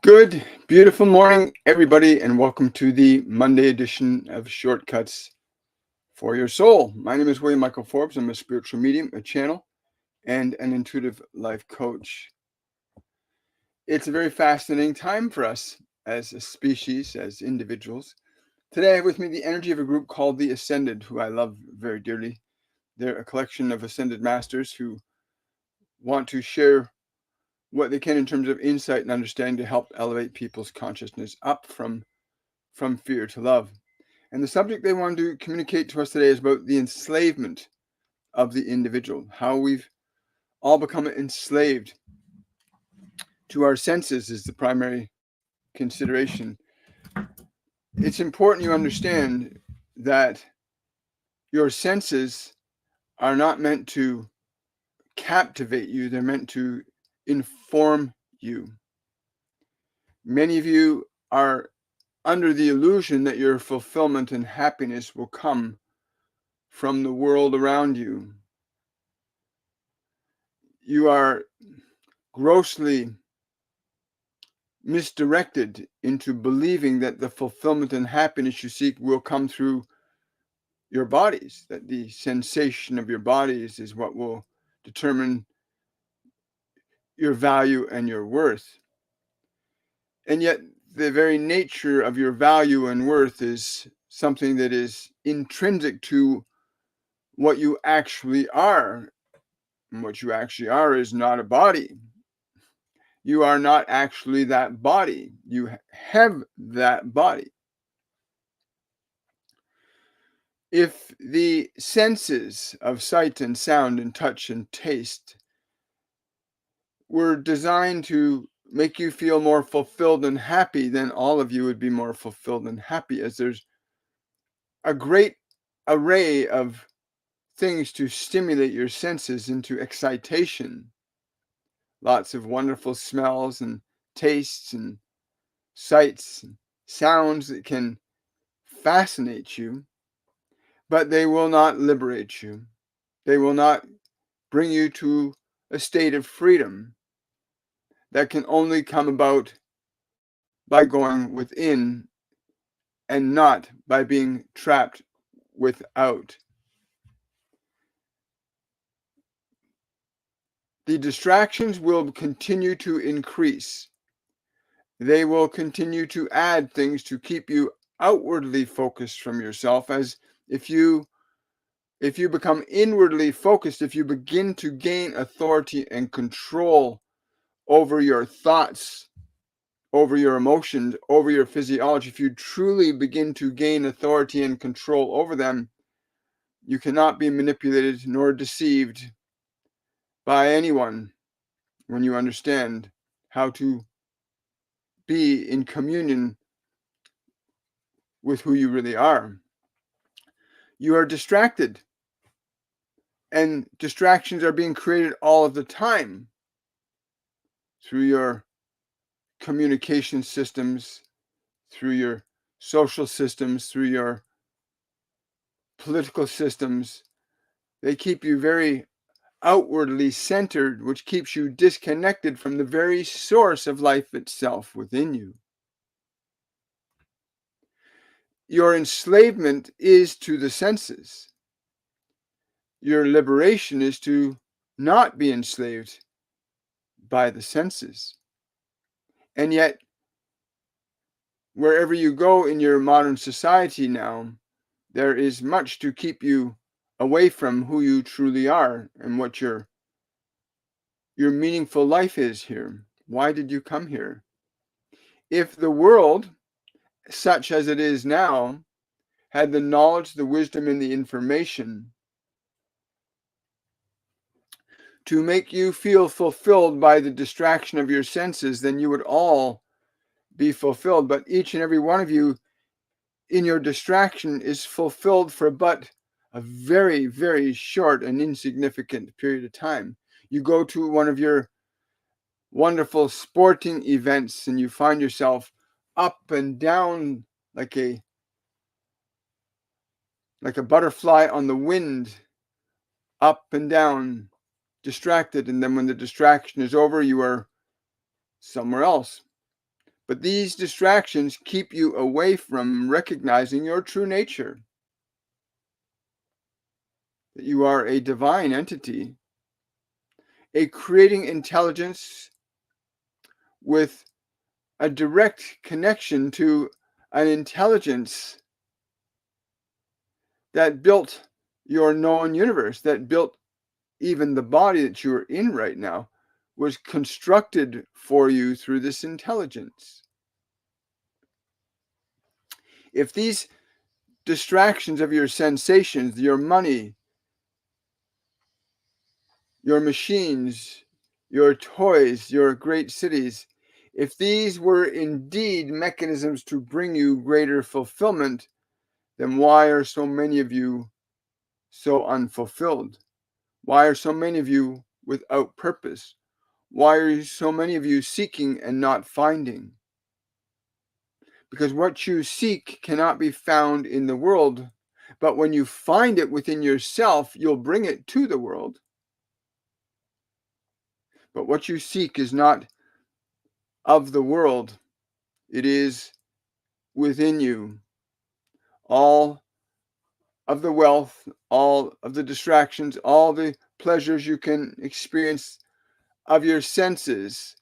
Good, beautiful morning, everybody, and welcome to the Monday edition of Shortcuts for Your Soul. My name is William Michael Forbes. I'm a spiritual medium, a channel, and an intuitive life coach. It's a very fascinating time for us as a species, as individuals. Today I have with me the energy of a group called the Ascended, who I love very dearly. They're a collection of ascended masters who want to share what they can in terms of insight and understanding to help elevate people's consciousness up from fear to love. And the subject they want to communicate to us today is about the enslavement of the individual, how we've all become enslaved to our senses is the primary consideration. It's important you understand that your senses are not meant to captivate you, they're meant to inform you. Many of you are under the illusion that your fulfillment and happiness will come from the world around you. You are grossly misdirected into believing that the fulfillment and happiness you seek will come through your bodies, that the sensation of your bodies is what will determine your value and your worth. And yet, the very nature of your value and worth is something that is intrinsic to what you actually are. And what you actually are is not a body. You are not actually that body. You have that body. If the senses of sight and sound and touch and taste were designed to make you feel more fulfilled and happy, then all of you would be more fulfilled and happy, as there's a great array of things to stimulate your senses into excitation. Lots of wonderful smells and tastes and sights and sounds that can fascinate you, but they will not liberate you. They will not bring you to a state of freedom that can only come about by going within and not by being trapped without. The distractions will continue to increase. They will continue to add things to keep you outwardly focused from yourself, as if you become inwardly focused, if you begin to gain authority and control over your thoughts, over your emotions, over your physiology, if you truly begin to gain authority and control over them, you cannot be manipulated nor deceived by anyone when you understand how to be in communion with who you really are. You are distracted, and distractions are being created all of the time through your communication systems, through your social systems, through your political systems. They keep you very outwardly centered, which keeps you disconnected from the very source of life itself within you. Your enslavement is to the senses. Your liberation is to not be enslaved by the senses. And yet, wherever you go in your modern society now, there is much to keep you away from who you truly are and what your meaningful life is here. Why did you come here? If the world, such as it is now, had the knowledge, the wisdom, and the information to make you feel fulfilled by the distraction of your senses, then you would all be fulfilled. But each and every one of you in your distraction is fulfilled for but a very, very short and insignificant period of time. You go to one of your wonderful sporting events and you find yourself up and down like a butterfly on the wind, up and down, distracted. And then when the distraction is over, you are somewhere else. But these distractions keep you away from recognizing your true nature, that you are a divine entity, a creating intelligence with a direct connection to an intelligence that built your known universe, that built even the body that you are in right now, was constructed for you through this intelligence. If these distractions of your sensations, your money, your machines, your toys, your great cities, if these were indeed mechanisms to bring you greater fulfillment, then why are so many of you so unfulfilled? Why are so many of you without purpose? Why are so many of you seeking and not finding? Because what you seek cannot be found in the world, but when you find it within yourself, you'll bring it to the world. But what you seek is not of the world, it is within you. All of the wealth, all of the distractions, all the pleasures you can experience of your senses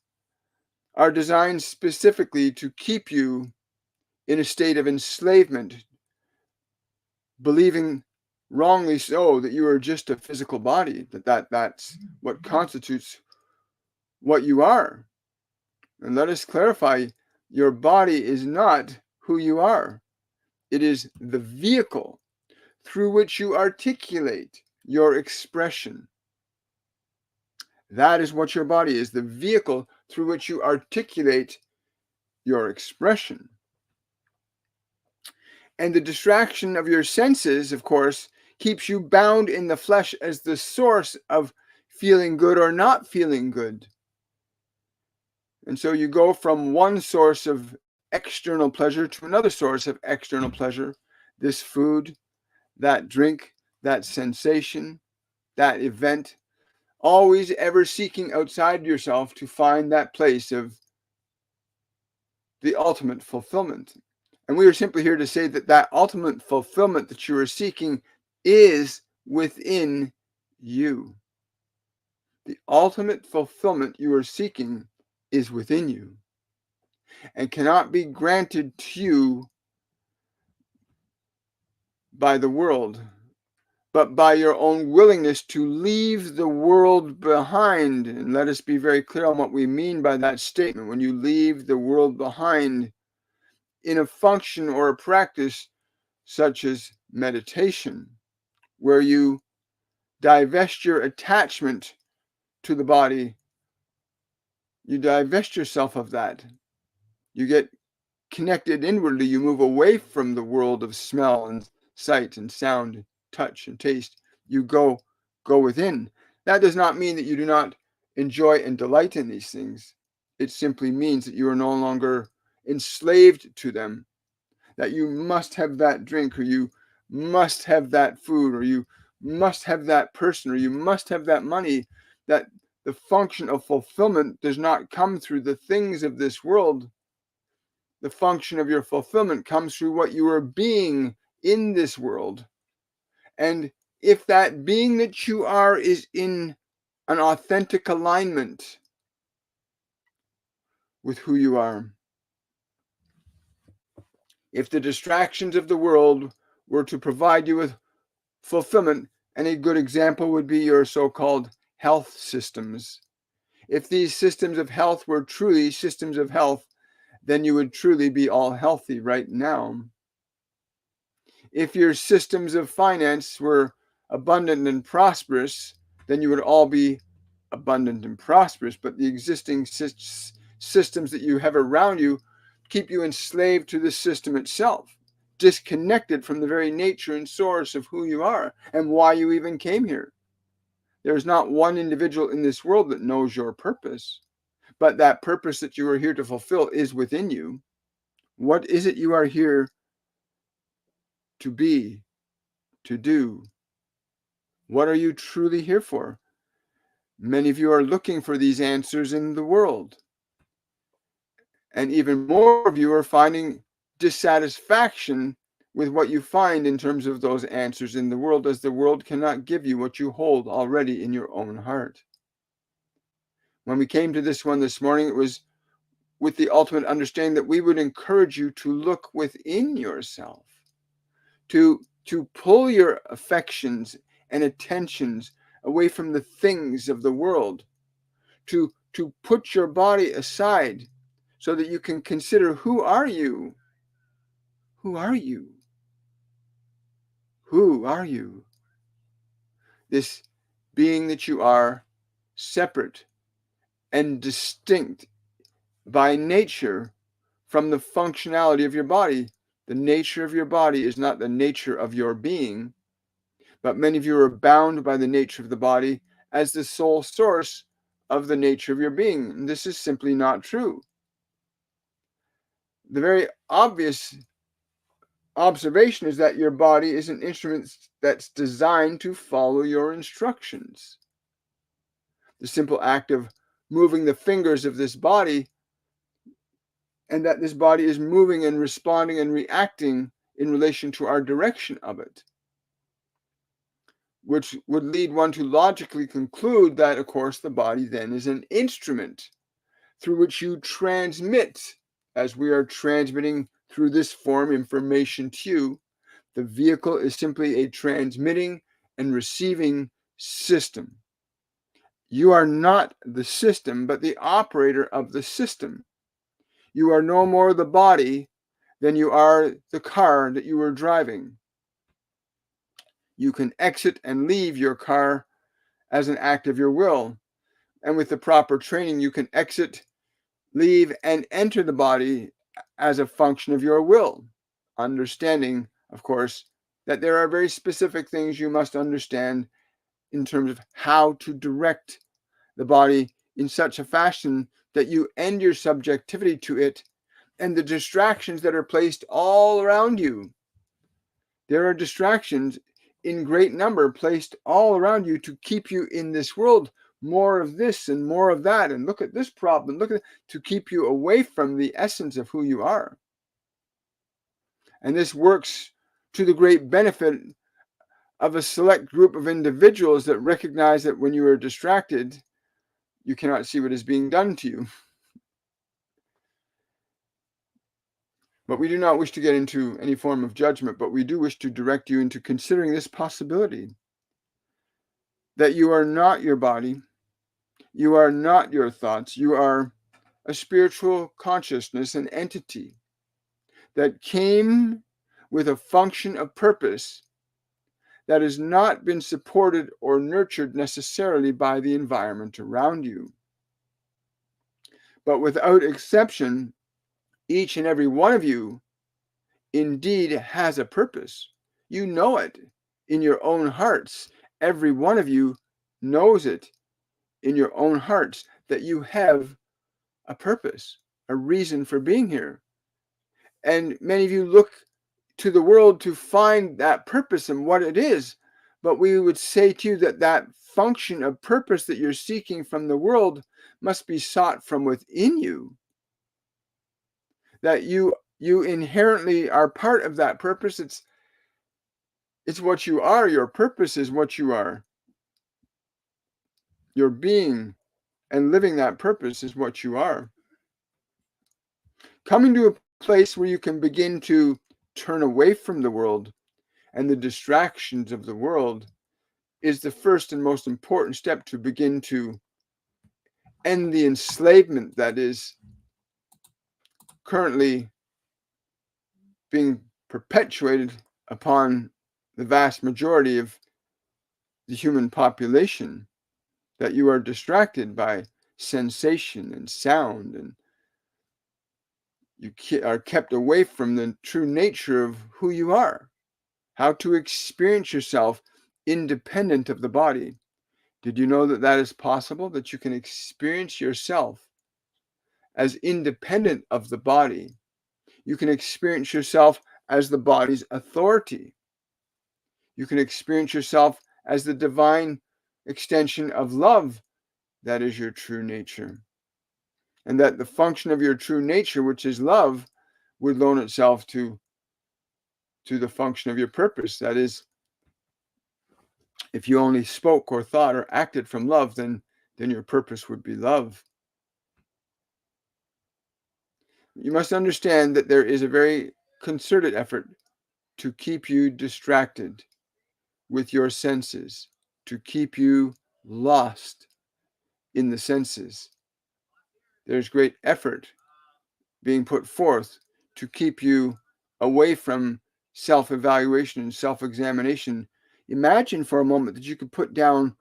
are designed specifically to keep you in a state of enslavement, believing wrongly so that you are just a physical body, that's what constitutes what you are. And let us clarify, your body is not who you are. It is the vehicle through which you articulate your expression. That is what your body is, the vehicle through which you articulate your expression. And the distraction of your senses, of course, keeps you bound in the flesh as the source of feeling good or not feeling good. And so you go from one source of external pleasure to another source of external pleasure, this food, that drink, that sensation, that event, always ever seeking outside yourself to find that place of the ultimate fulfillment. And we are simply here to say that that ultimate fulfillment that you are seeking is within you. The ultimate fulfillment you are seeking is within you and cannot be granted to you by the world, but by your own willingness to leave the world behind. And let us be very clear on what we mean by that statement. When you leave the world behind in a function or a practice such as meditation, where you divest your attachment to the body, you divest yourself of that. You get connected inwardly. You move away from the world of smell and sight and sound, touch and taste. You go within. That does not mean that you do not enjoy and delight in these things. It simply means that you are no longer enslaved to them, that you must have that drink, or you must have that food, or you must have that person, or you must have that money, that the function of fulfillment does not come through the things of this world. The function of your fulfillment comes through what you are being in this world. And if that being that you are is in an authentic alignment with who you are, if the distractions of the world were to provide you with fulfillment, and a good example would be your so-called health systems. If these systems of health were truly systems of health, then you would truly be all healthy right now. If your systems of finance were abundant and prosperous, then you would all be abundant and prosperous. But the existing systems that you have around you keep you enslaved to the system itself, disconnected from the very nature and source of who you are and why you even came here. There's not one individual in this world that knows your purpose, but that purpose that you are here to fulfill is within you. What is it you are here to be, to do? What are you truly here for? Many of you are looking for these answers in the world. And even more of you are finding dissatisfaction with what you find in terms of those answers in the world, as the world cannot give you what you hold already in your own heart. When we came to this one this morning, it was with the ultimate understanding that we would encourage you to look within yourself, to pull your affections and attentions away from the things of the world, to put your body aside so that you can consider, who are you? Who are you? Who are you? This being that you are, separate and distinct by nature from the functionality of your body. The nature of your body is not the nature of your being, but many of you are bound by the nature of the body as the sole source of the nature of your being. And this is simply not true. The very obvious observation is that your body is an instrument that's designed to follow your instructions. The simple act of moving the fingers of this body, and that this body is moving and responding and reacting in relation to our direction of it, which would lead one to logically conclude that, of course, the body then is an instrument through which you transmit, as we are transmitting through this form information to you. The vehicle is simply a transmitting and receiving system. You are not the system, but the operator of the system. You are no more the body than you are the car that you were driving. You can exit and leave your car as an act of your will. And with the proper training, you can exit, leave, and enter the body as a function of your will. Understanding, of course, that there are very specific things you must understand in terms of how to direct the body in such a fashion that you end your subjectivity to it and the distractions that are placed all around you. There are distractions in great number placed all around you to keep you in this world, more of this and more of that, and look at this problem, to keep you away from the essence of who you are. And this works to the great benefit of a select group of individuals that recognize that when you are distracted, you cannot see what is being done to you. But we do not wish to get into any form of judgment, but we do wish to direct you into considering this possibility, that you are not your body, you are not your thoughts, you are a spiritual consciousness, an entity that came with a function of purpose that has not been supported or nurtured necessarily by the environment around you. But without exception, each and every one of you indeed has a purpose. You know it in your own hearts. Every one of you knows it in your own hearts that you have a purpose, a reason for being here. And many of you look to the world to find that purpose and what it is. But we would say to you that that function of purpose that you're seeking from the world must be sought from within you. That you inherently are part of that purpose. It's what you are. Your purpose is what you are. Your being and living that purpose is what you are. Coming to a place where you can begin to turn away from the world and the distractions of the world is the first and most important step to begin to end the enslavement that is currently being perpetuated upon the vast majority of the human population, that you are distracted by sensation and sound, and you are kept away from the true nature of who you are, how to experience yourself independent of the body. Did you know that that is possible, that you can experience yourself as independent of the body? You can experience yourself as the body's authority. You can experience yourself as the divine extension of love that is your true nature. and that the function of your true nature, which is love, would loan itself to the function of your purpose. That is, if you only spoke or thought or acted from love, then your purpose would be love. You must understand that there is a very concerted effort to keep you distracted with your senses, to keep you lost in the senses. There's great effort being put forth to keep you away from self-evaluation and self-examination. Imagine for a moment that you could put down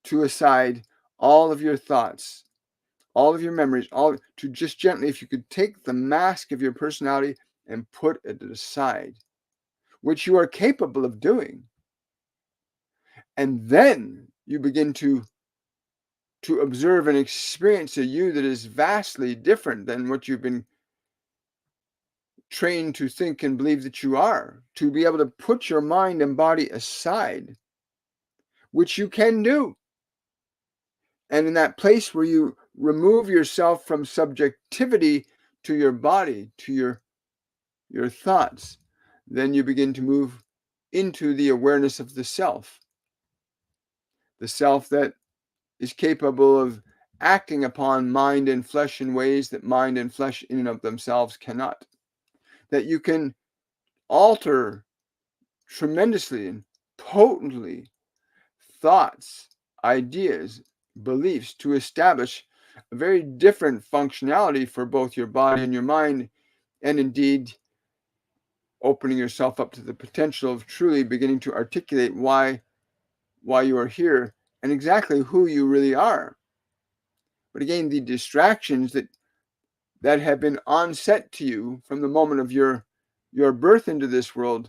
to a side all of your thoughts, all of your memories, all to just gently, if you could take the mask of your personality and put it aside, which you are capable of doing. And then you begin to observe and experience a you that is vastly different than what you've been trained to think and believe that you are, to be able to put your mind and body aside, which you can do. And in that place where you remove yourself from subjectivity to your body, to your thoughts, then you begin to move into the awareness of the self that is capable of acting upon mind and flesh in ways that mind and flesh in and of themselves cannot. That you can alter tremendously and potently thoughts, ideas, beliefs to establish a very different functionality for both your body and your mind, and indeed opening yourself up to the potential of truly beginning to articulate why you are here and exactly who you really are. But again, the distractions that have been onset to you from the moment of your birth into this world,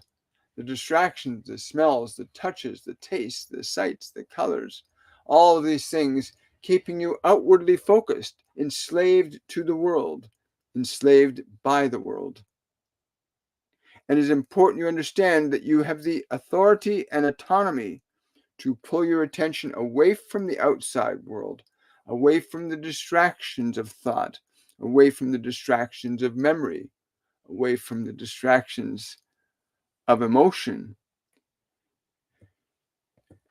the distractions, the smells, the touches, the tastes, the sights, the colors, all of these things keeping you outwardly focused, enslaved to the world, enslaved by the world. And it is important you understand that you have the authority and autonomy to pull your attention away from the outside world, away from the distractions of thought, away from the distractions of memory, away from the distractions of emotion,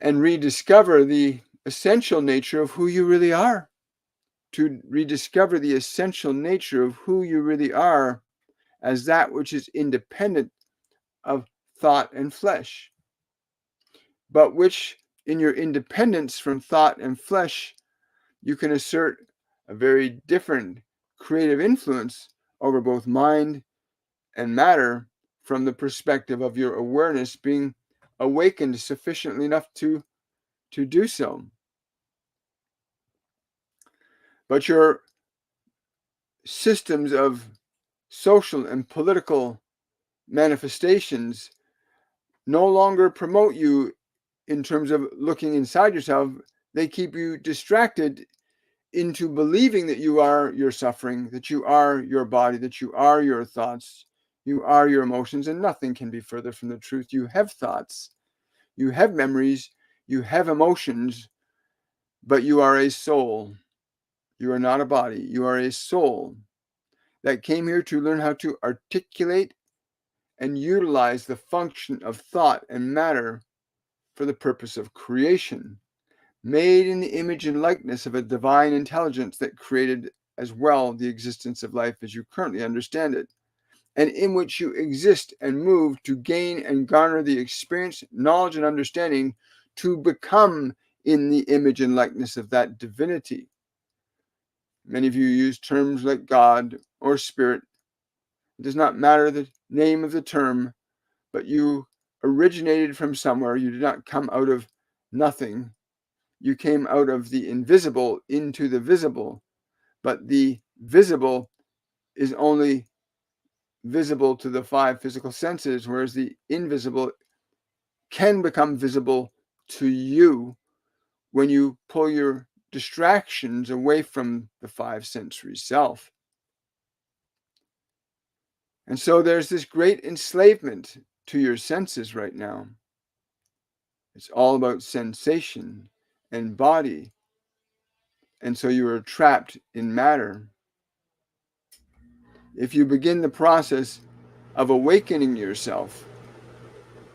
and rediscover the essential nature of who you really are. To rediscover the essential nature of who you really are as that which is independent of thought and flesh, but which in your independence from thought and flesh, you can assert a very different creative influence over both mind and matter from the perspective of your awareness being awakened sufficiently enough to do so. But your systems of social and political manifestations no longer promote you in terms of looking inside yourself. They keep you distracted into believing that you are your suffering, that you are your body, that you are your thoughts, you are your emotions, and nothing can be further from the truth. You have thoughts, you have memories, you have emotions, but you are a soul. You are not a body. You are a soul that came here to learn how to articulate and utilize the function of thought and matter for the purpose of creation, made in the image and likeness of a divine intelligence that created as well the existence of life as you currently understand it, and in which you exist and move to gain and garner the experience, knowledge, and understanding to become in the image and likeness of that divinity. Many of you use terms like God or Spirit. It does not matter the name of the term, but you originated from somewhere. You did not come out of nothing. You came out of the invisible into the visible, but the visible is only visible to the five physical senses, whereas the invisible can become visible to you when you pull your distractions away from the five sensory self. And so there's this great enslavement to your senses right now. It's all about sensation and body And so you are trapped in matter. If you begin the process of awakening yourself,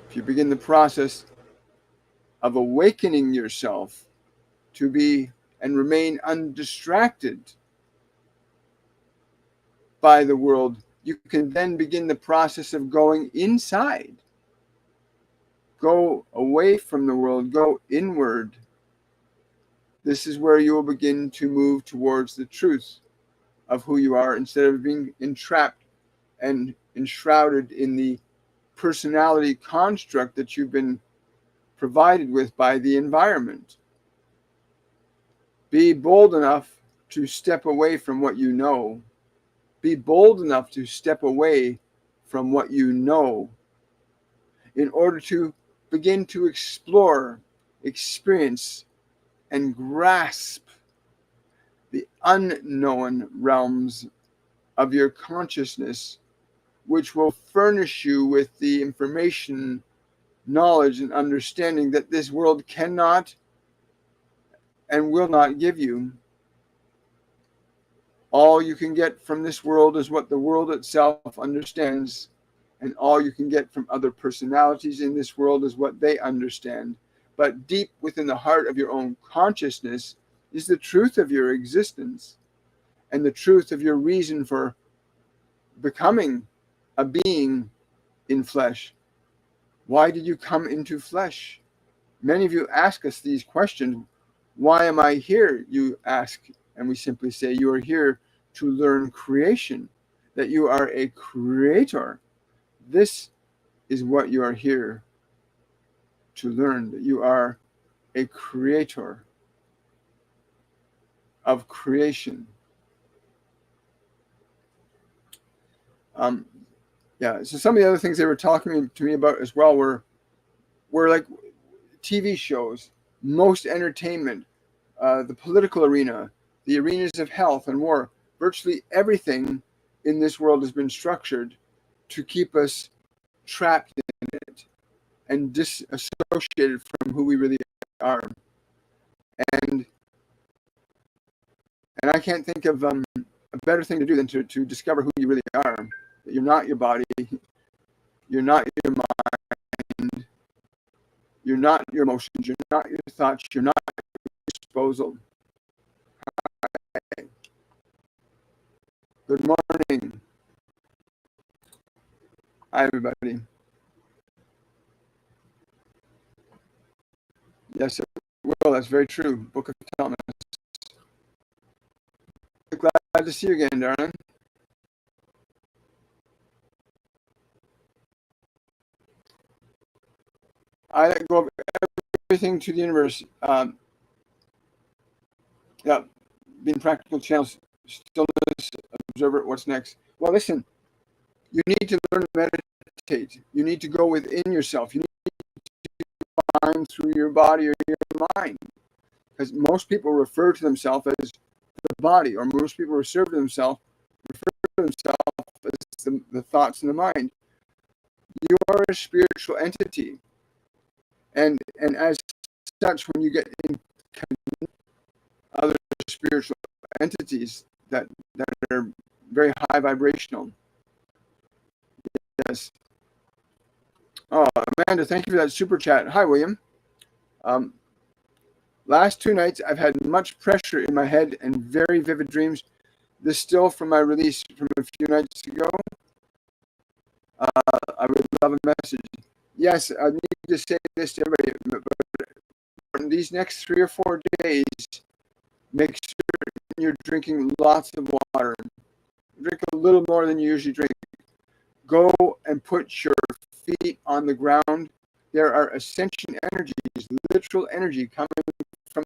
if you begin the process of awakening yourself to be and remain undistracted by the world, you can then begin the process of going inside. Go away from the world, go inward. This is where you will begin to move towards the truth of who you are instead of being entrapped and enshrouded in the personality construct that you've been provided with by the environment. Be bold enough to step away from what you know. Be bold enough to step away from what you know in order to begin to explore, experience, and grasp the unknown realms of your consciousness, which will furnish you with the information, knowledge, and understanding that this world cannot and will not give you. All you can get from this world is what the world itself understands, and all you can get from other personalities in this world is what they understand. But deep within the heart of your own consciousness is the truth of your existence and the truth of your reason for becoming a being in flesh. Why did you come into flesh? Many of you ask us these questions. Why am I here? You ask, and we simply say, you are here to learn creation, that you are a creator. This is what you are here to learn, that you are a creator of creation. So some of the other things they were talking to me about as well were like TV shows, most entertainment, the political arena, the arenas of health and war. Virtually everything in this world has been structured to keep us trapped in it and disassociated from who we really are. And I can't think of a better thing to do than to discover who you really are. That you're not your body, you're not your mind, you're not your emotions, you're not your thoughts, you're not your disposal. Hi. Good morning. Hi, everybody. Yes, it will. That's very true. Book of Thomas. Glad to see you again, darling. I let go of everything to the universe. Being practical channels, stillness, observer, what's next? Well, listen, you need to learn to meditate. You need to go within yourself. You need to find through your body or your mind. Because most people refer to themselves as the body, or most people refer to themselves as the thoughts in the mind. You are a spiritual entity. And as such, when you get in other spiritual entities that are very high vibrational. Yes. Oh, Amanda, thank you for that super chat. Hi, William. Last 2 nights, I've had much pressure in my head and very vivid dreams. This still from my release from a few nights ago. I would love a message. Yes, I need to say this to everybody. But these next 3 or 4 days, make sure you're drinking lots of water. Drink a little more than you usually drink. Go and put your feet on the ground. There are ascension energies, literal energy coming from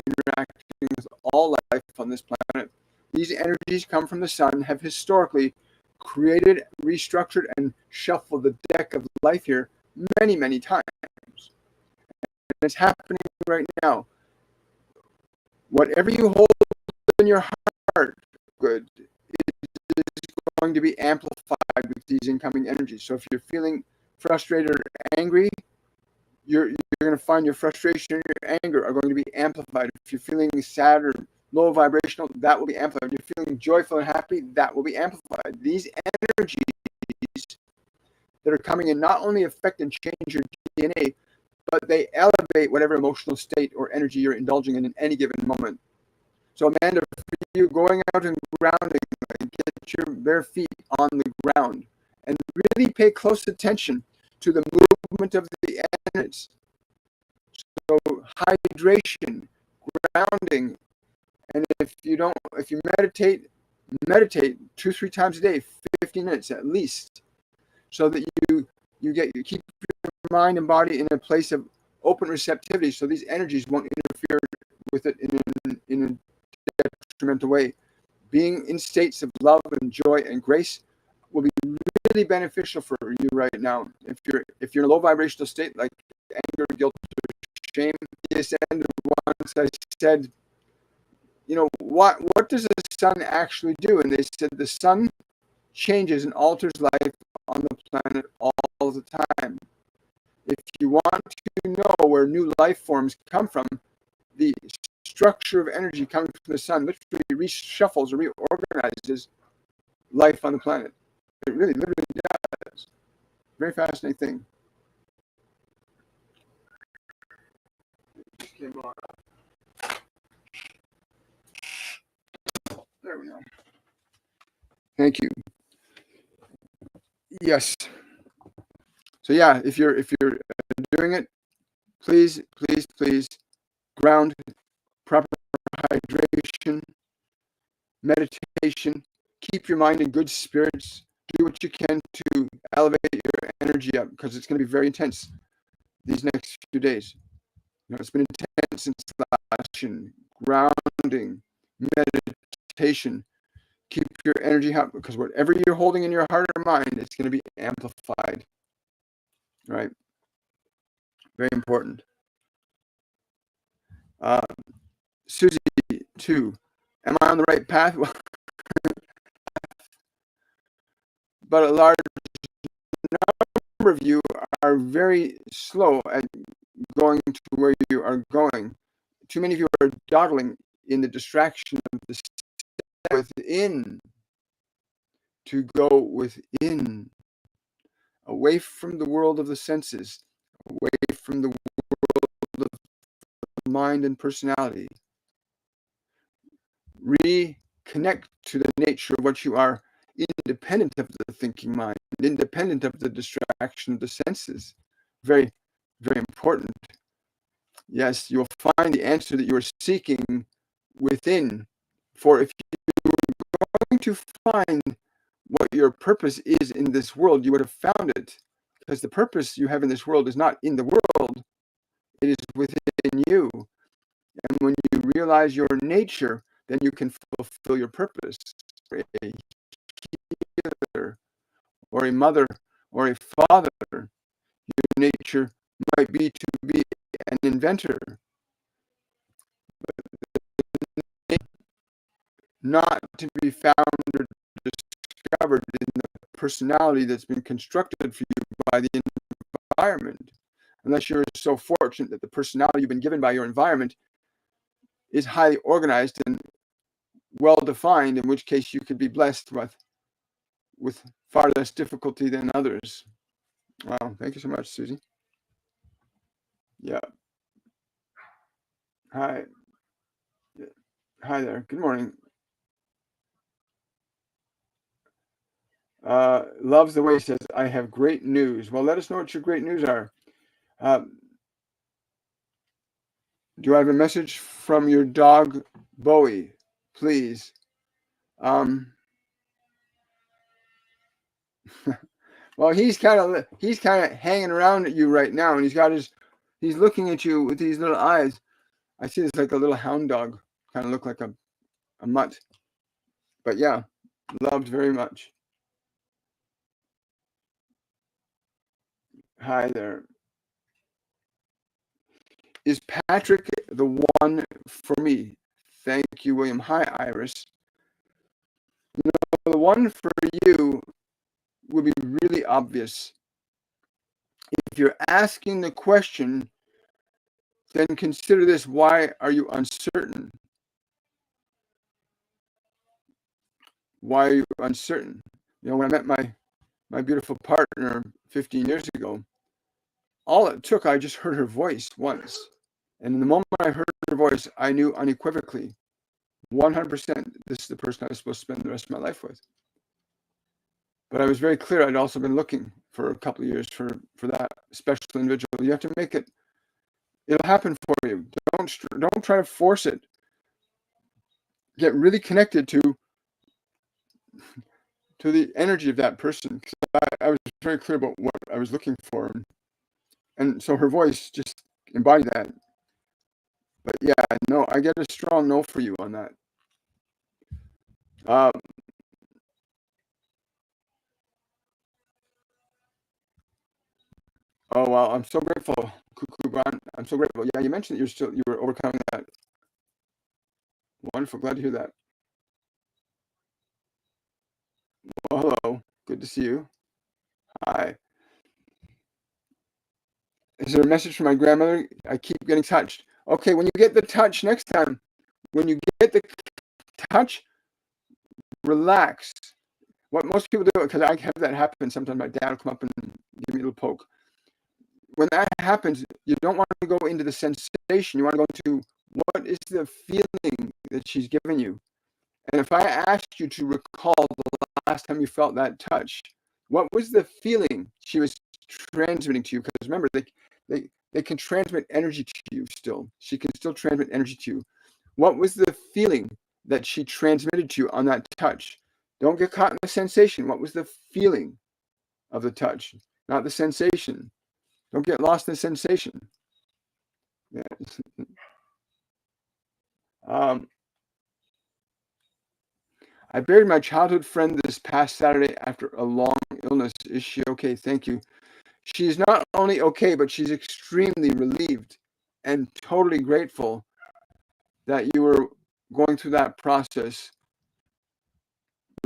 interacting with all life on this planet. These energies come from the sun, have historically created, restructured, and shuffled the deck of life here many, many times. And it's happening right now. Whatever you hold in your heart, good, is going to be amplified with these incoming energies. So if you're feeling frustrated or angry, you're going to find your frustration and your anger are going to be amplified. If you're feeling sad or low vibrational, that will be amplified. When you're feeling joyful and happy, that will be amplified. These energies that are coming in not only affect and change your DNA, but they elevate whatever emotional state or energy you're indulging in any given moment. So Amanda, for you, going out and grounding, like, get your bare feet on the ground and really pay close attention to the movement of the energies. So hydration, grounding, and if you meditate 2-3 times a day, 15 minutes at least, so that you keep your mind and body in a place of open receptivity, so these energies won't interfere with it in a detrimental way. Being in states of love and joy and grace will be really beneficial for you right now. If you're in a low vibrational state like anger, guilt, or shame, and once I said, what does the sun actually do? And they said the sun changes and alters life on the planet all the time. If you want to know where new life forms come from, the structure of energy coming from the sun literally reshuffles or reorganizes life on the planet. It really literally does. Very fascinating thing. There we go. Thank you. Yes. So yeah, if you're doing it, please ground, proper hydration, meditation, keep your mind in good spirits, do what you can to elevate your energy up, because it's going to be very intense these next few days. It's been intense since last year. Grounding, meditation, keep your energy up, because whatever you're holding in your heart or mind, it's going to be amplified. Right? Very important. Susie, too. Am I on the right path? But a large number of you are very slow at going to where you are going. Too many of you are dawdling in the distraction of the within, to go within, away from the world of the senses, away from the world of mind and personality. Reconnect to the nature of what you are, independent of the thinking mind, independent of the distraction of the senses. Very, very important. Yes, you'll find the answer that you are seeking within. For if you were going to find what your purpose is in this world, you would have found it. Because the purpose you have in this world is not in the world, it is within you. And when you realize your nature, then you can fulfill your purpose. A healer, or a mother, or a father, your nature might be to be an inventor, but not to be found or discovered in the personality that's been constructed for you by the environment. Unless you're so fortunate that the personality you've been given by your environment is highly organized and well defined, in which case you could be blessed with far less difficulty than others. Wow, thank you so much, Susie. Yeah. Hi. Hi there. Good morning. Loves the way, says, I have great news. Well, let us know what your great news are. Do I have a message from your dog, Bowie? Please. Well, he's kind of hanging around at you right now, and he's looking at you with these little eyes. I see this like a little hound dog, kind of look like a mutt. But yeah, loved very much. Hi there. Is Patrick the one for me? Thank you, William. Hi, Iris. The one for you would be really obvious. If you're asking the question, then consider this: why are you uncertain? why are you uncertain? When I met my beautiful partner 15 years ago, all it took, I just heard her voice once. And in the moment I heard her voice, I knew unequivocally, 100%, this is the person I was supposed to spend the rest of my life with. But I was very clear, I'd also been looking for a couple of years for that special individual. You have to make it, it'll happen for you. Don't try to force it. Get really connected to the energy of that person. I was very clear about what I was looking for. And so her voice just embodied that. But yeah, no, I get a strong no for you on that. Oh, well, I'm so grateful, Cuckoo Brian. I'm so grateful. Yeah, you mentioned that you were overcoming that. Wonderful. Glad to hear that. Well, hello. Good to see you. Hi. Is there a message from my grandmother? I keep getting touched. Okay, when you get the touch next time, when you get the touch, relax. What most people do, because I have that happen sometimes, my dad will come up and give me a little poke. When that happens, you don't want to go into the sensation. You want to go into what is the feeling that she's giving you. And if I asked you to recall the last time you felt that touch, what was the feeling she was transmitting to you? Because remember, they can transmit energy to you still. She can still transmit energy to you. What was the feeling that she transmitted to you on that touch? Don't get caught in the sensation. What was the feeling of the touch, not the sensation? Don't get lost in the sensation. Yeah. I buried my childhood friend this past Saturday after a long illness. Is she okay? Thank you. She's not only okay, but she's extremely relieved and totally grateful that you were going through that process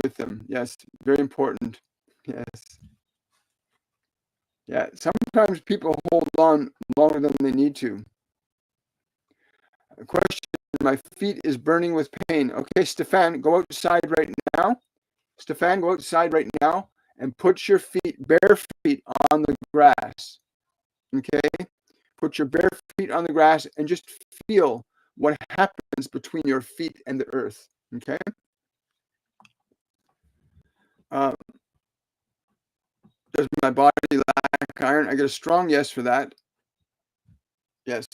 with them. Yes, very important. Yes. Yeah, sometimes people hold on longer than they need to. A question, my feet is burning with pain. Okay, Stefan, go outside right now. Stefan, go outside right now and put your bare feet on the grass. Okay? Put your bare feet on the grass and just feel what happens between your feet and the earth. Okay? Does my body lack iron? I get a strong yes for that. Yes.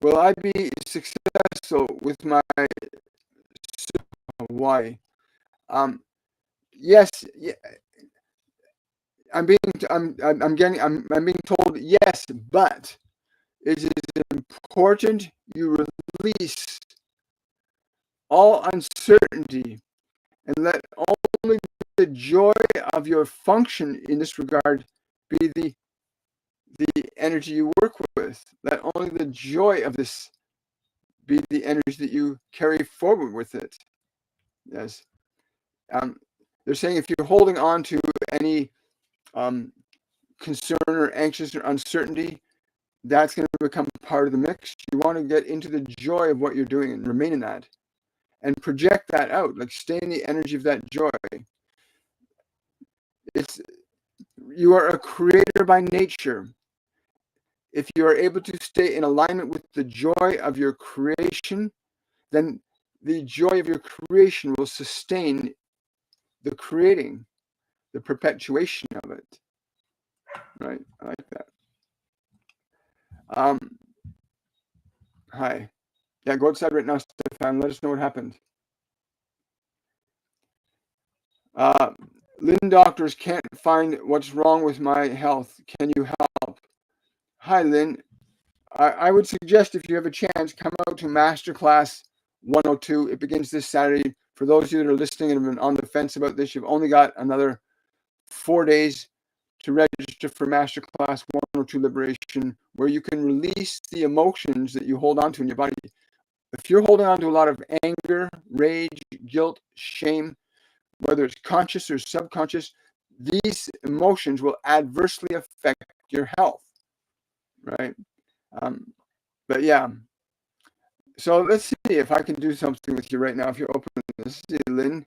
Will I be successful with my why? Yes. Yeah, I'm being told yes, but it is important you release all uncertainty and let only the joy of your function in this regard be the energy you work with. Let only the joy of this be the energy that you carry forward with it. Yes. They're saying if you're holding on to any concern or anxious or uncertainty, that's going to become part of the mix. You want to get into the joy of what you're doing and remain in that and project that out, like stay in the energy of that joy. You are a creator by nature. If you are able to stay in alignment with the joy of your creation, then the joy of your creation will sustain the creating, the perpetuation of it. Right? I like that. Hi. Yeah, go outside right now, Stefan. Let us know what happened. Lynn doctors can't find what's wrong with my health. Can you help? Hi, Lynn. I would suggest if you have a chance, come out to Masterclass 102. It begins this Saturday. For those of you that are listening and have been on the fence about this, you've only got another 4 days to register for Masterclass 102 Liberation, where you can release the emotions that you hold on to in your body. If you're holding on to a lot of anger, rage, guilt, shame, whether it's conscious or subconscious, these emotions will adversely affect your health, right? But yeah, So let's see if I can do something with you right now. If you're open, let's see, Lynn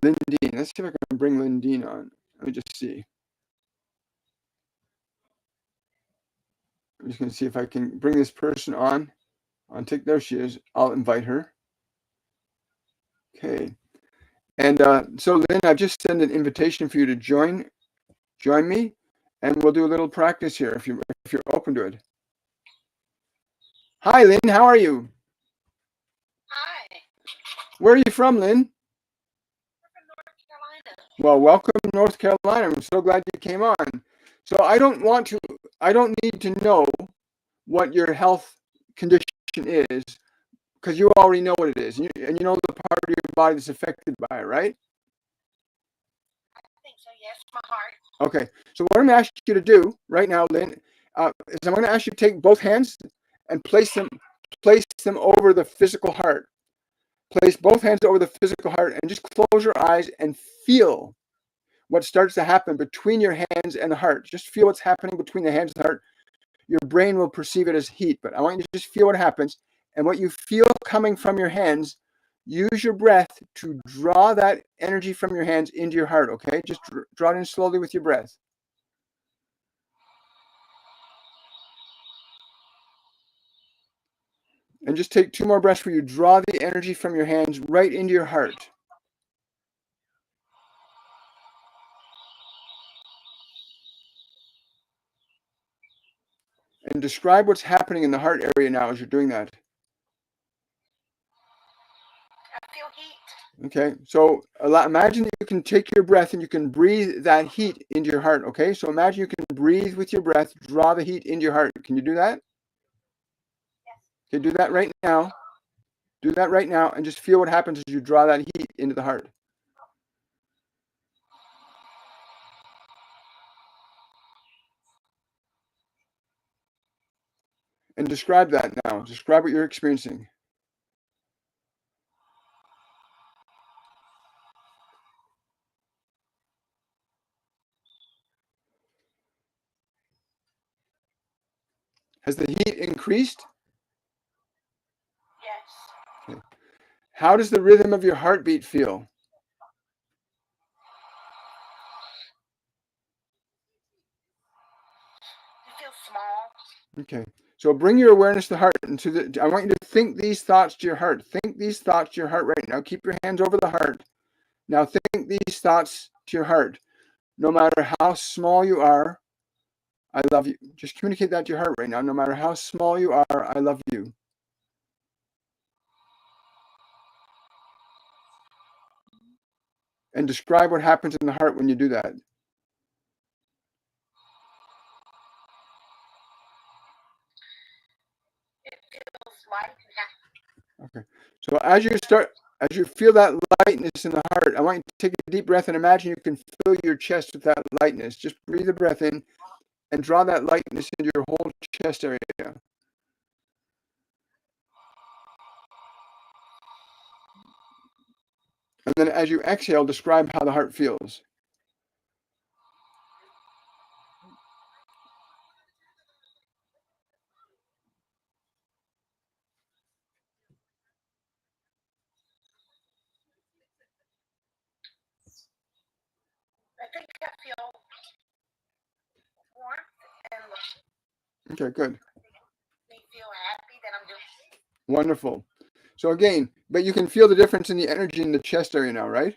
Dean. Let's see if I can bring Lynn Dean on. Let me just see. I'm just going to see if I can bring this person on. There she is. I'll invite her. Okay. And so, Lynn, I've just sent an invitation for you to join me, and we'll do a little practice here if you're open to it. Hi, Lynn. How are you? Hi. Where are you from, Lynn? We're from North Carolina. Well, welcome to North Carolina. I'm so glad you came on. So I don't need to know what your health condition is, because you already know what it is, and you know the part of your body that's affected by it, right? I think so, yes, my heart. Okay, so what I'm going to ask you to do right now, Lynn, is I'm going to ask you to take both hands and place them over the physical heart. Place both hands over the physical heart and just close your eyes and feel what starts to happen between your hands and the heart. Just feel what's happening between the hands and the heart. Your brain will perceive it as heat, but I want you to just feel what happens. And what you feel coming from your hands, use your breath to draw that energy from your hands into your heart, okay? Just draw it in slowly with your breath. And just take 2 more breaths where you draw the energy from your hands right into your heart. And describe what's happening in the heart area now as you're doing that. I feel heat. Okay, so imagine that you can take your breath and you can breathe that heat into your heart, okay? So imagine you can breathe with your breath, draw the heat into your heart. Can you do that? Yes. Okay, do that right now. Do that right now and just feel what happens as you draw that heat into the heart. And describe that now. Describe what you're experiencing. Has the heat increased? Yes. Okay. How does the rhythm of your heartbeat feel? You feel small. Okay. So bring your awareness to the heart and I want you to think these thoughts to your heart. Think these thoughts to your heart right now. Keep your hands over the heart. Now think these thoughts to your heart. No matter how small you are, I love you. Just communicate that to your heart right now. No matter how small you are, I love you. And describe what happens in the heart when you do that. It feels light and happy. Okay. So as you feel that lightness in the heart, I want you to take a deep breath and imagine you can fill your chest with that lightness. Just breathe the breath in and draw that lightness into your whole chest area. And then as you exhale, describe how the heart feels. I think I feel warmth and love. Okay, good. Me feel happy that I'm doing it. Wonderful. So again, but you can feel the difference in the energy in the chest area now, right?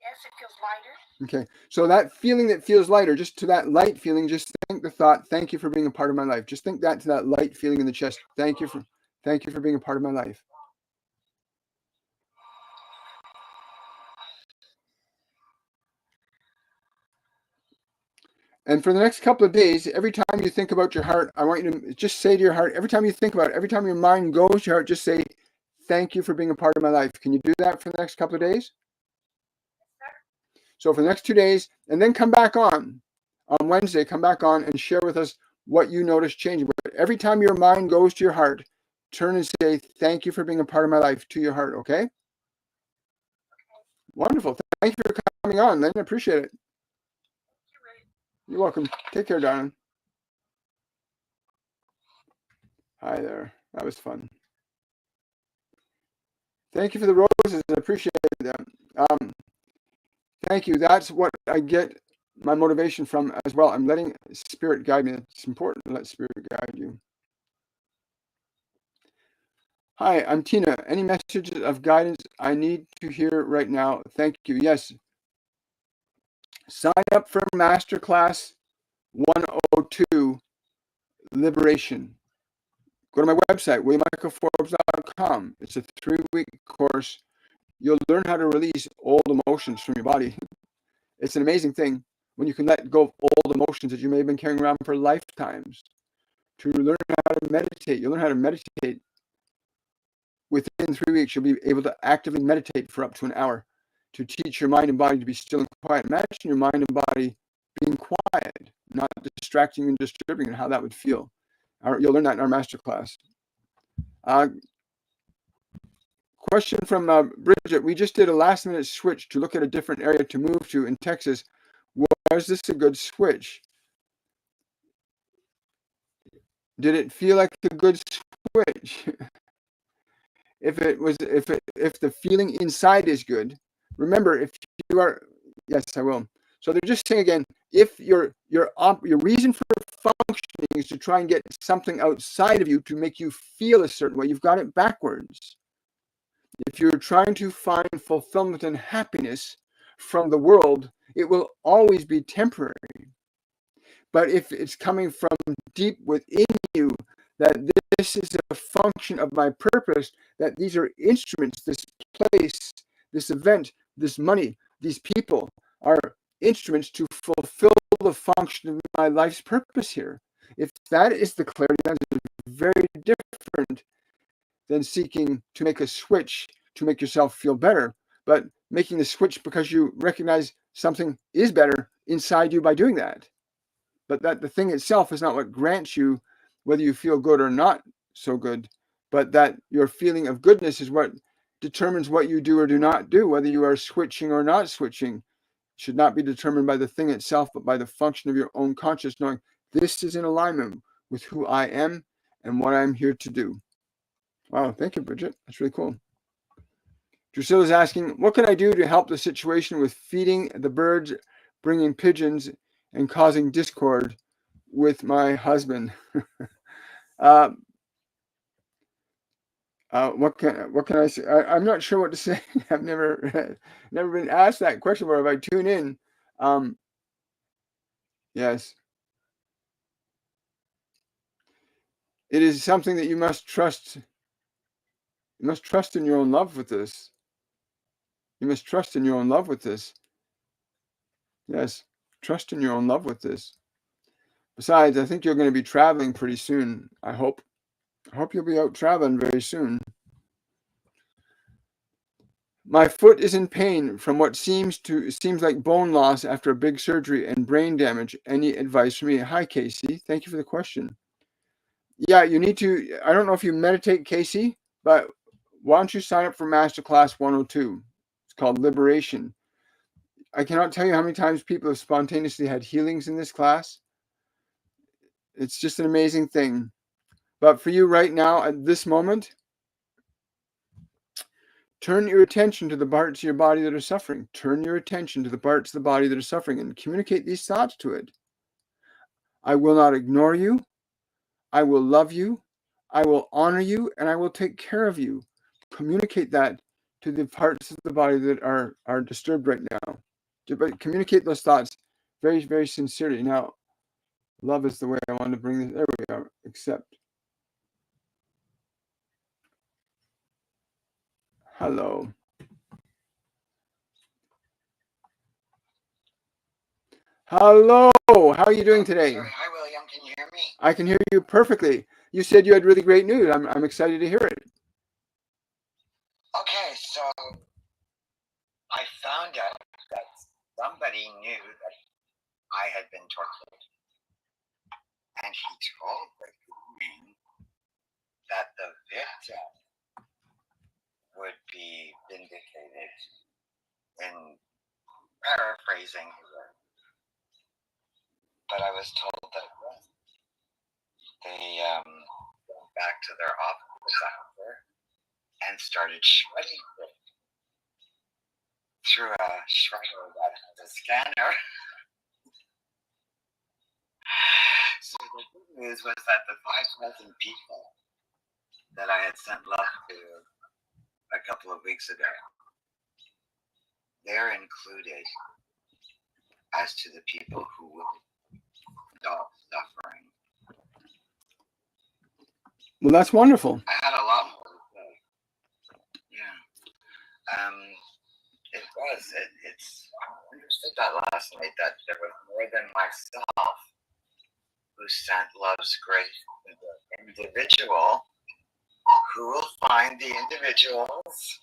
Yes, it feels lighter. Okay. So that feeling that feels lighter, just to that light feeling, just think the thought, thank you for being a part of my life. Just think that to that light feeling in the chest. Thank you for being a part of my life. And for the next couple of days, every time you think about your heart, I want you to just say to your heart, every time you think about it, every time your mind goes to your heart, just say, thank you for being a part of my life. Can you do that for the next couple of days? So for the next 2 days, and then come back on Wednesday, come back on and share with us what you notice changing. But every time your mind goes to your heart, turn and say, thank you for being a part of my life to your heart, okay? Wonderful. Thank you for coming on, Lynn. I appreciate it. You're welcome. Take care, darling. Hi there. That was fun. Thank you for the roses. I appreciate that. Thank you. That's what I get my motivation from as well. I'm letting Spirit guide me. It's important to let Spirit guide you. Hi, I'm Tina. Any messages of guidance I need to hear right now? Thank you. Yes. Sign up for Masterclass 102, Liberation. Go to my website, williammichaelforbes.com. It's a 3-week course. You'll learn how to release old emotions from your body. It's an amazing thing when you can let go of old emotions that you may have been carrying around for lifetimes. To learn how to meditate, you'll learn how to meditate. Within 3 weeks, you'll be able to actively meditate for up to an hour to teach your mind and body to be still and quiet. Imagine your mind and body being quiet, not distracting and disturbing, and how that would feel. You'll learn that in our masterclass. Question from Bridget. We just did a last-minute switch to look at a different area to move to in Texas. Was this a good switch? Did it feel like a good switch? If the feeling inside is good, remember, if you are, yes, I will. So they're just saying again, if your reason for functioning is to try and get something outside of you to make you feel a certain way, you've got it backwards. If you're trying to find fulfillment and happiness from the world, it will always be temporary. But if it's coming from deep within you, that this is a function of my purpose, that these are instruments, this place, this event, this money, these people are instruments to fulfill the function of my life's purpose here. If that is the clarity, that is very different than seeking to make a switch to make yourself feel better, but making the switch because you recognize something is better inside you by doing that. But that the thing itself is not what grants you whether you feel good or not so good, but that your feeling of goodness is what determines what you do or do not do, whether you are switching or not switching. It should not be determined by the thing itself, but by the function of your own conscious knowing this is in alignment with who I am and what I'm here to do. Wow, thank you, Bridget. That's really cool. Drusilla's asking, what can I do to help the situation with feeding the birds, bringing pigeons, and causing discord with my husband? What can I say? I'm not sure what to say. I've never been asked that question before. If I tune in, yes, it is something that you must trust. You must trust in your own love with this. You must trust in your own love with this. Yes, trust in your own love with this. Besides, I think you're going to be traveling pretty soon. I hope you'll be out traveling very soon. My foot is in pain from what seems like bone loss after a big surgery and brain damage. Any advice for me? Hi, Casey. Thank you for the question. Yeah, you need to. I don't know if you meditate, Casey, but why don't you sign up for Masterclass 102? It's called Liberation. I cannot tell you how many times people have spontaneously had healings in this class. It's just an amazing thing. But for you right now, at this moment, turn your attention to the parts of your body that are suffering. Turn your attention to the parts of the body that are suffering and communicate these thoughts to it. I will not ignore you. I will love you. I will honor you, and I will take care of you. Communicate that to the parts of the body that are disturbed right now. But communicate those thoughts very, very sincerely. Now, love is the way I want to bring this. There we go. Accept. Hello. Hello. How are you doing today? Hi, William. Can you hear me? I can hear you perfectly. You said you had really great news. I'm excited to hear it. Okay, so I found out that somebody knew that I had been tortured. And he told the queen that the victim would be vindicated, in paraphrasing her. But I was told that they went back to their office after and started shredding it through a shredder that has a scanner. So the good news was that the 5,000 people that I had sent love to a couple of weeks ago, they're included as to the people who will stop suffering. Well, that's wonderful. I had a lot more to say. Yeah. It's I understood that last night, that there was more than myself who sent love's grace to the individual, who will find the individuals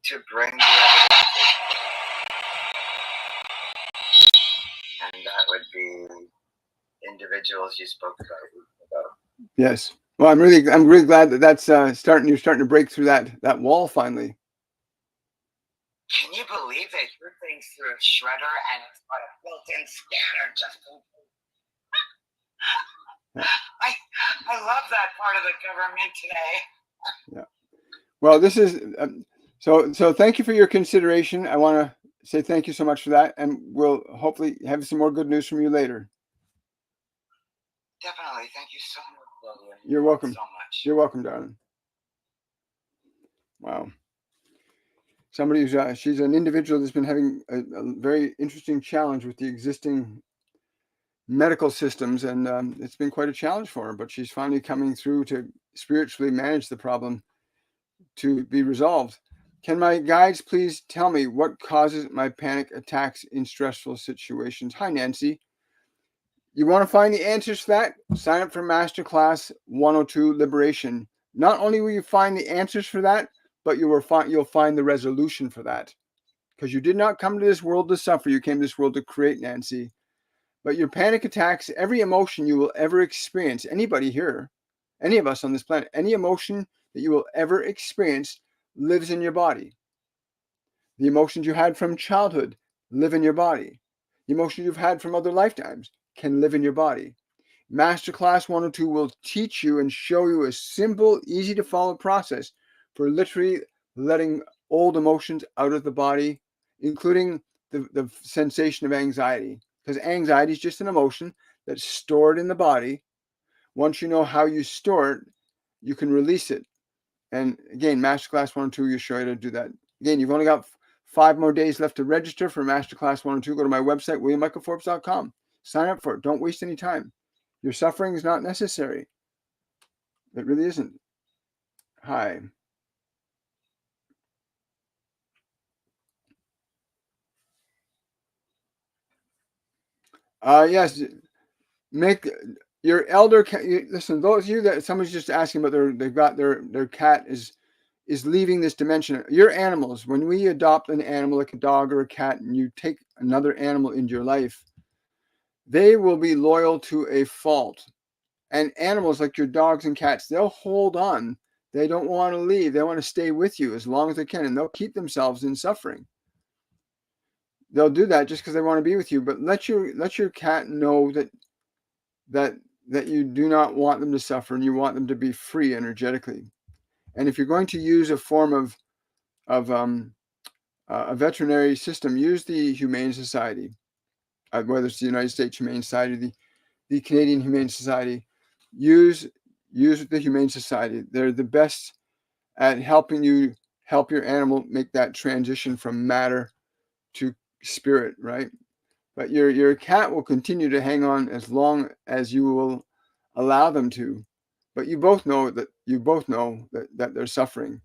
to bring the evidence. And that would be individuals you spoke about. Yes. Well, I'm really glad that that's you're starting to break through that wall finally. Can you believe they threw things through a shredder and it's got a built-in scanner just in I love that part of the government today. Yeah. Well, this is so thank you for your consideration. I want to say thank you so much for that, and we'll hopefully have some more good news from you later. Definitely. Thank you so much, William. You're welcome. So much. You're welcome, darling. Wow. Somebody who's she's an individual that's been having a very interesting challenge with the existing medical systems, and it's been quite a challenge for her, but she's finally coming through to spiritually manage the problem to be resolved. Can my guides please tell me what causes my panic attacks in stressful situations? Hi, Nancy. You want to find the answers for that? Sign up for Masterclass 102 Liberation. Not only will you find the answers for that, but you'll find the resolution for that. Because you did not come to this world to suffer. You came to this world to create, Nancy. But your panic attacks, every emotion you will ever experience, anybody here, any of us on this planet, any emotion that you will ever experience lives in your body. The emotions you had from childhood live in your body. The emotions you've had from other lifetimes can live in your body. Masterclass 102 will teach you and show you a simple, easy to follow process for literally letting old emotions out of the body, including the sensation of anxiety. Because anxiety is just an emotion that's stored in the body. Once you know how you store it, you can release it. And again, Masterclass 102 will show you how to do that. Again, you've only got 5 more days left to register for Masterclass 102. Go to my website, williammichaelforbes.com. Sign up for it. Don't waste any time. Your suffering is not necessary. It really isn't. Hi. Yes. Make your elder cat. Listen, those of you that somebody's just asking about they've got their cat is leaving this dimension. Your animals, when we adopt an animal like a dog or a cat, and you take another animal into your life, they will be loyal to a fault. And animals like your dogs and cats, they'll hold on. They don't want to leave. They want to stay with you as long as they can, and they'll keep themselves in suffering. They'll do that just because they want to be with you. But let your cat know that you do not want them to suffer, and you want them to be free energetically. And if you're going to use a form of a veterinary system, use the Humane Society, whether it's the United States Humane Society, the Canadian Humane Society. Use the Humane Society. They're the best at helping you help your animal make that transition from matter to spirit, right? But your cat will continue to hang on as long as you will allow them to. But you both know that they're suffering.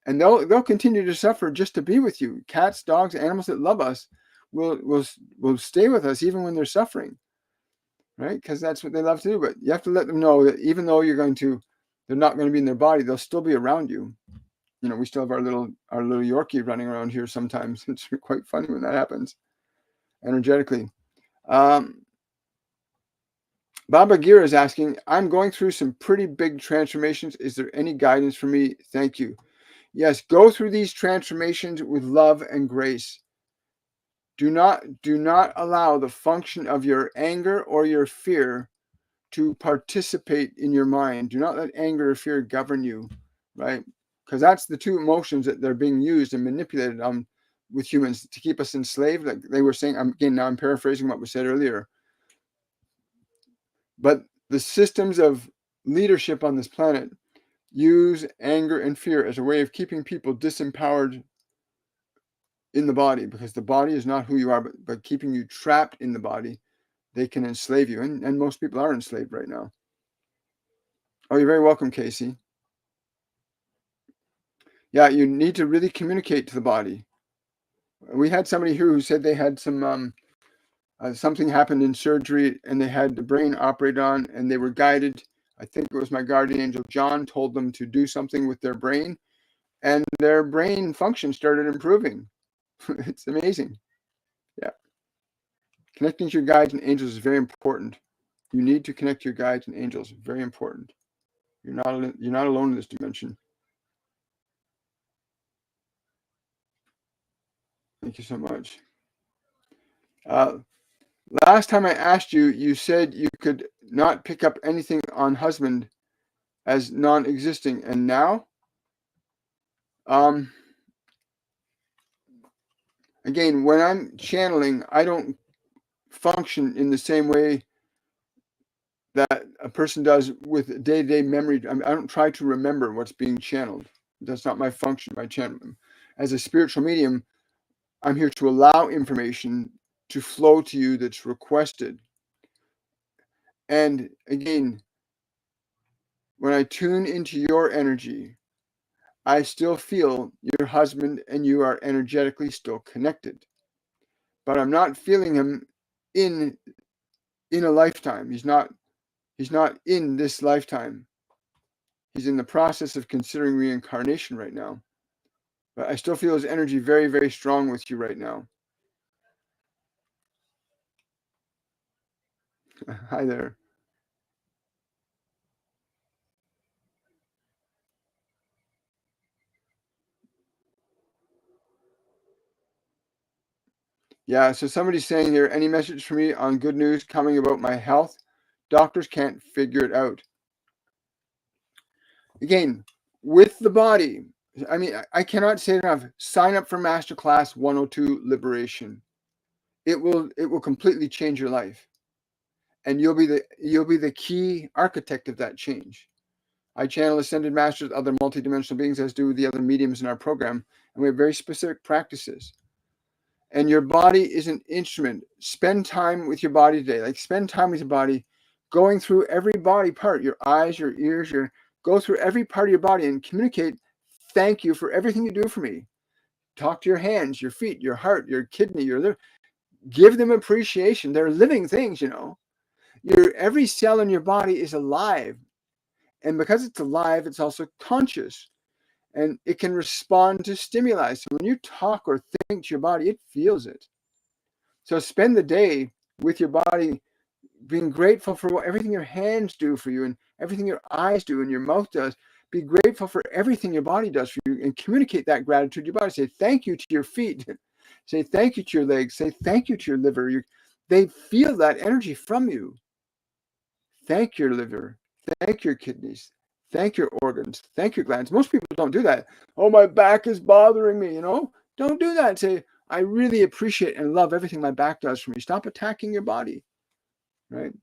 And they'll continue to suffer just to be with you. Cats, dogs, animals that love us will stay with us even when they're suffering, right? Because that's what they love to do. But you have to let them know that even though they're not going to be in their body, they'll still be around you. You know, we still have our little Yorkie running around here sometimes. It's quite funny when that happens, energetically. Baba Gira is asking, I'm going through some pretty big transformations. Is there any guidance for me? Thank you. Yes, go through these transformations with love and grace. Do not allow the function of your anger or your fear to participate in your mind. Do not let anger or fear govern you, right? Because that's the two emotions that they're being used and manipulated with humans to keep us enslaved. Like they were saying, again, now I'm paraphrasing what was said earlier. But the systems of leadership on this planet use anger and fear as a way of keeping people disempowered in the body, because the body is not who you are, but keeping you trapped in the body. They can enslave you, and most people are enslaved right now. Oh, you're very welcome, Casey. Yeah, you need to really communicate to the body. We had somebody here who said they had some something happened in surgery and they had the brain operated on and they were guided. I think it was my guardian angel John told them to do something with their brain, and their brain function started improving. It's amazing. Yeah. Connecting to your guides and angels is very important. You need to connect to your guides and angels. Very important. You're not alone in this dimension. Thank you so much. Last time I asked you, you said you could not pick up anything on husband as non-existing, and now, again, when I'm channeling, I don't function in the same way that a person does with day-to-day memory. I don't try to remember what's being channeled. That's not my function. My channel, as a spiritual medium, I'm here to allow information to flow to you that's requested. And again, when I tune into your energy, I still feel your husband and you are energetically still connected. But I'm not feeling him in a lifetime. He's not in this lifetime. He's in the process of considering reincarnation right now. But I still feel his energy very, very strong with you right now. Hi there. Yeah, so somebody's saying here, any message for me on good news coming about my health? Doctors can't figure it out. Again, with the body, I mean, I cannot say it enough. Sign up for Masterclass 102 Liberation. It will completely change your life. And you'll be the key architect of that change. I channel ascended masters, other multidimensional beings, as do the other mediums in our program, and we have very specific practices. And your body is an instrument. Spend time with your body today. Like, spend time with your body, going through every body part, your eyes, your ears, go through every part of your body and communicate, thank you for everything you do for me. Talk to your hands, your feet, your heart, your kidney, your liver. Give them appreciation. They're living things, you know. Every cell in your body is alive. And because it's alive, it's also conscious. And it can respond to stimuli. So when you talk or think to your body, it feels it. So spend the day with your body, being grateful for everything your hands do for you and everything your eyes do and your mouth does. Be grateful for everything your body does for you and communicate that gratitude to your body. Say thank you to your feet. Say thank you to your legs. Say thank you to your liver. They feel that energy from you. Thank your liver. Thank your kidneys. Thank your organs. Thank your glands. Most people don't do that. Oh, my back is bothering me, you know? Don't do that. Say, I really appreciate and love everything my back does for me. Stop attacking your body, right?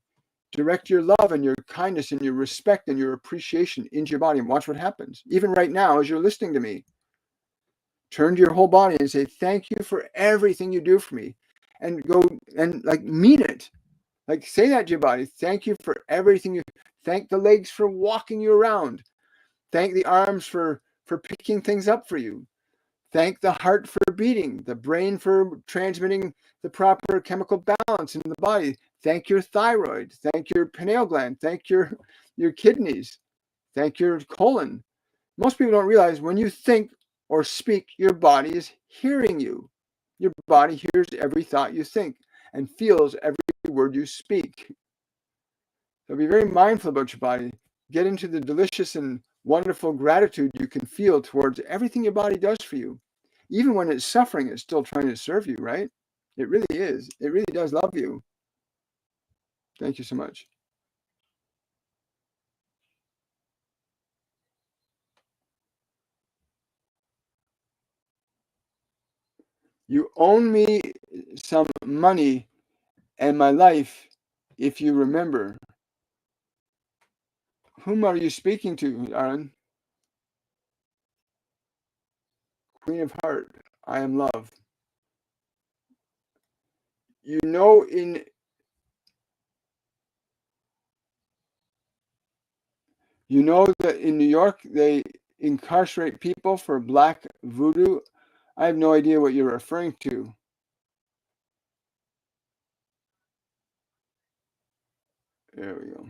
Direct your love and your kindness and your respect and your appreciation into your body and watch what happens. Even right now, as you're listening to me, turn to your whole body and say, thank you for everything you do for me. And go and like mean it. Like, say that to your body. Thank you for everything. Thank the legs for walking you around. Thank the arms for picking things up for you. Thank the heart for beating, the brain for transmitting the proper chemical balance in the body. Thank your thyroid. Thank your pineal gland. Thank your kidneys. Thank your colon. Most people don't realize when you think or speak, your body is hearing you. Your body hears every thought you think and feels every word you speak. So be very mindful about your body. Get into the delicious and wonderful gratitude you can feel towards everything your body does for you. Even when it's suffering, it's still trying to serve you, right? It really is. It really does love you. Thank you so much. You own me some money and my life if you remember. Whom are you speaking to, Aaron? Queen of Heart, I am love. You know that in New York they incarcerate people for black voodoo. I have no idea what you're referring to. There we go.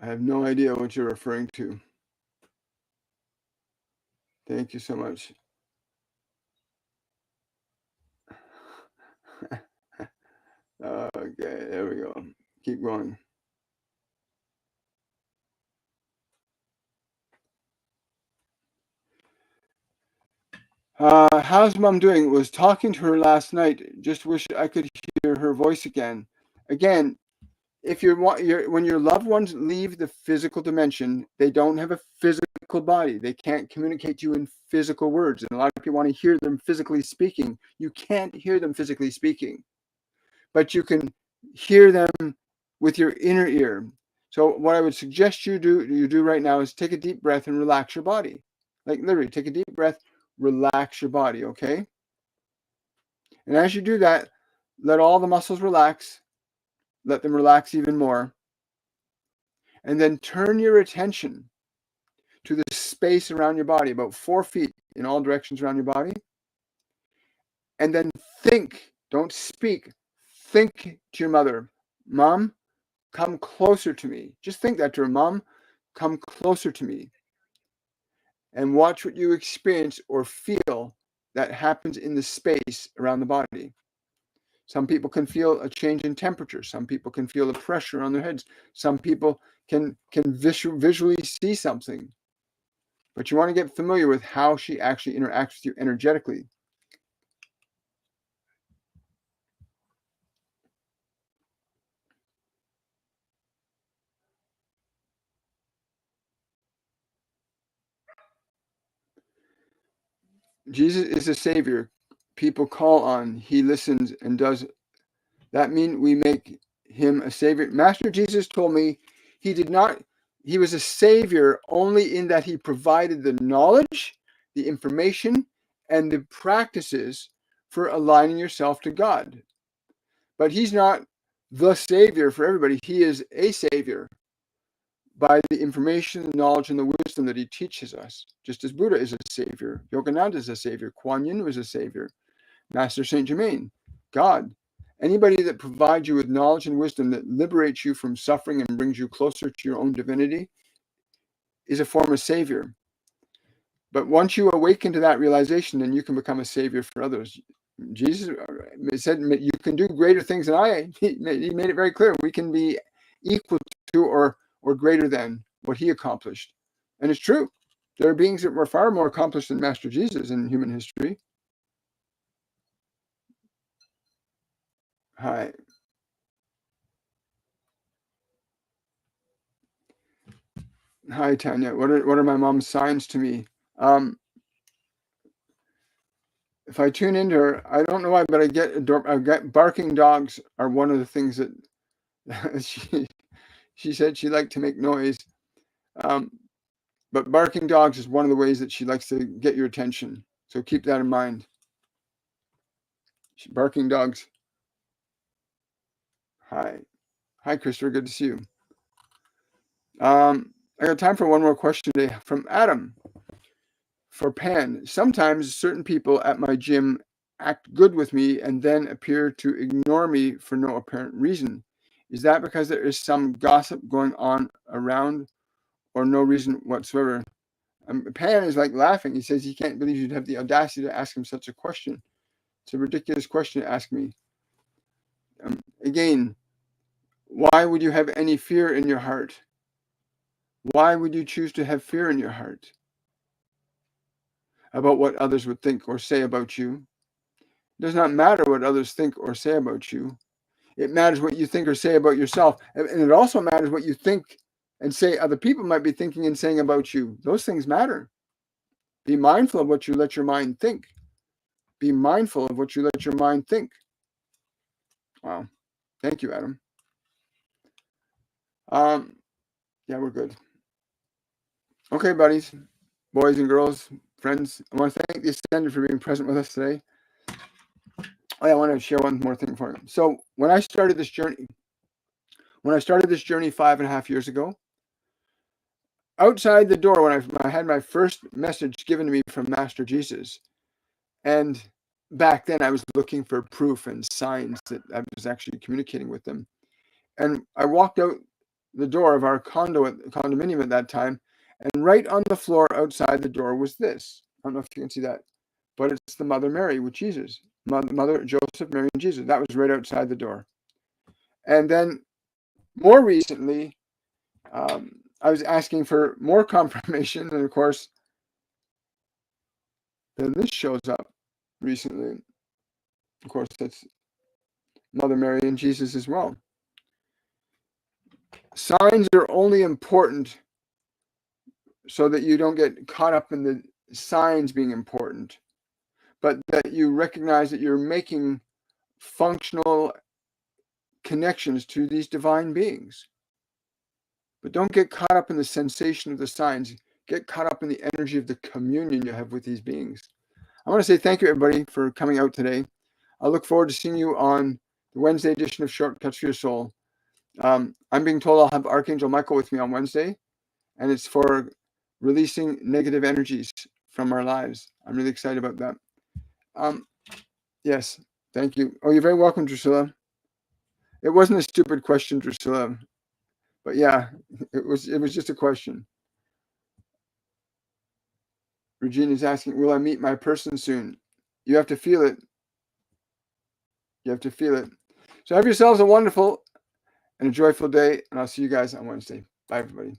I have no idea what you're referring to. Thank you so much. Okay, there we go. Keep going. How's mom doing? Was talking to her last night. Just wish I could hear her voice again. Again, if when your loved ones leave the physical dimension, they don't have a physical body. They can't communicate to you in physical words. And a lot of people want to hear them physically speaking. You can't hear them physically speaking, but you can hear them with your inner ear. So what I would suggest you do right now is take a deep breath and relax your body. Like literally, take a deep breath, relax your body, okay? And as you do that, let all the muscles relax. Let them relax even more. And then turn your attention to the space around your body, about 4 feet in all directions around your body. And then think, don't speak, think to your mother, Mom, come closer to me. Just think that to her, Mom, come closer to me. And watch what you experience or feel that happens in the space around the body. Some people can feel a change in temperature. Some people can feel the pressure on their heads. Some people can visually see something. But you want to get familiar with how she actually interacts with you energetically. Jesus is a savior people call on. He listens and does. That mean we make him a savior? Master Jesus told me he did not, he was a savior only in that he provided the knowledge, the information, and the practices for aligning yourself to God. But he's not the savior for everybody. He is a savior by the information, the knowledge, and the wisdom that he teaches us. Just as Buddha is a savior, Yogananda is a savior, Kuan Yin was a savior, Master Saint Germain, God. Anybody that provides you with knowledge and wisdom that liberates you from suffering and brings you closer to your own divinity is a form of savior. But once you awaken to that realization, then you can become a savior for others. Jesus said, you can do greater things than I. He made it very clear. We can be equal to or greater than what he accomplished. And it's true. There are beings that were far more accomplished than Master Jesus in human history. Hi. Hi, Tanya. What are my mom's signs to me? If I tune into her, I don't know why, but I get barking dogs are one of the things that she said she liked to make noise. But barking dogs is one of the ways that she likes to get your attention. So keep that in mind. Barking dogs. Hi. Hi, Christopher. Good to see you. I got time for one more question today from Adam. For Pan, sometimes certain people at my gym act good with me and then appear to ignore me for no apparent reason. Is that because there is some gossip going on around or no reason whatsoever? Pan is like laughing. He says he can't believe you'd have the audacity to ask him such a question. It's a ridiculous question to ask me. Again, why would you have any fear in your heart? Why would you choose to have fear in your heart about what others would think or say about you? It does not matter what others think or say about you. It matters what you think or say about yourself. And it also matters what you think and say other people might be thinking and saying about you. Those things matter. Be mindful of what you let your mind think. Be mindful of what you let your mind think. Wow. Thank you, Adam. Yeah, we're good. Okay, buddies, boys and girls, friends, I want to thank the Ascended for being present with us today. Oh, yeah, I want to share one more thing for you. So when I started this journey 5.5 years ago, outside the door, when I had my first message given to me from Master Jesus, and back then I was looking for proof and signs that I was actually communicating with them. And I walked out the door of our condominium at that time, and right on the floor outside the door was this. I don't know if you can see that, but it's the Mother Mary with Jesus. Mother Joseph, Mary, and Jesus. That was right outside the door. And then more recently, I was asking for more confirmation, and of course, then this shows up recently. Of course, that's Mother Mary and Jesus as well. Signs are only important so that you don't get caught up in the signs being important, but that you recognize that you're making functional connections to these divine beings. But don't get caught up in the sensation of the signs. Get caught up in the energy of the communion you have with these beings. I want to say thank you, everybody, for coming out today. I look forward to seeing you on the Wednesday edition of Shortcuts for Your Soul. I'm being told I'll have Archangel Michael with me on Wednesday, and it's for releasing negative energies from our lives. I'm really excited about that. Yes, thank you. Oh, you're very welcome, Drusilla. It wasn't a stupid question, Drusilla, but yeah, it was just a question. Regina's asking, will I meet my person soon? You have to feel it. You have to feel it. So have yourselves a wonderful and a joyful day, and I'll see you guys on Wednesday. Bye, everybody.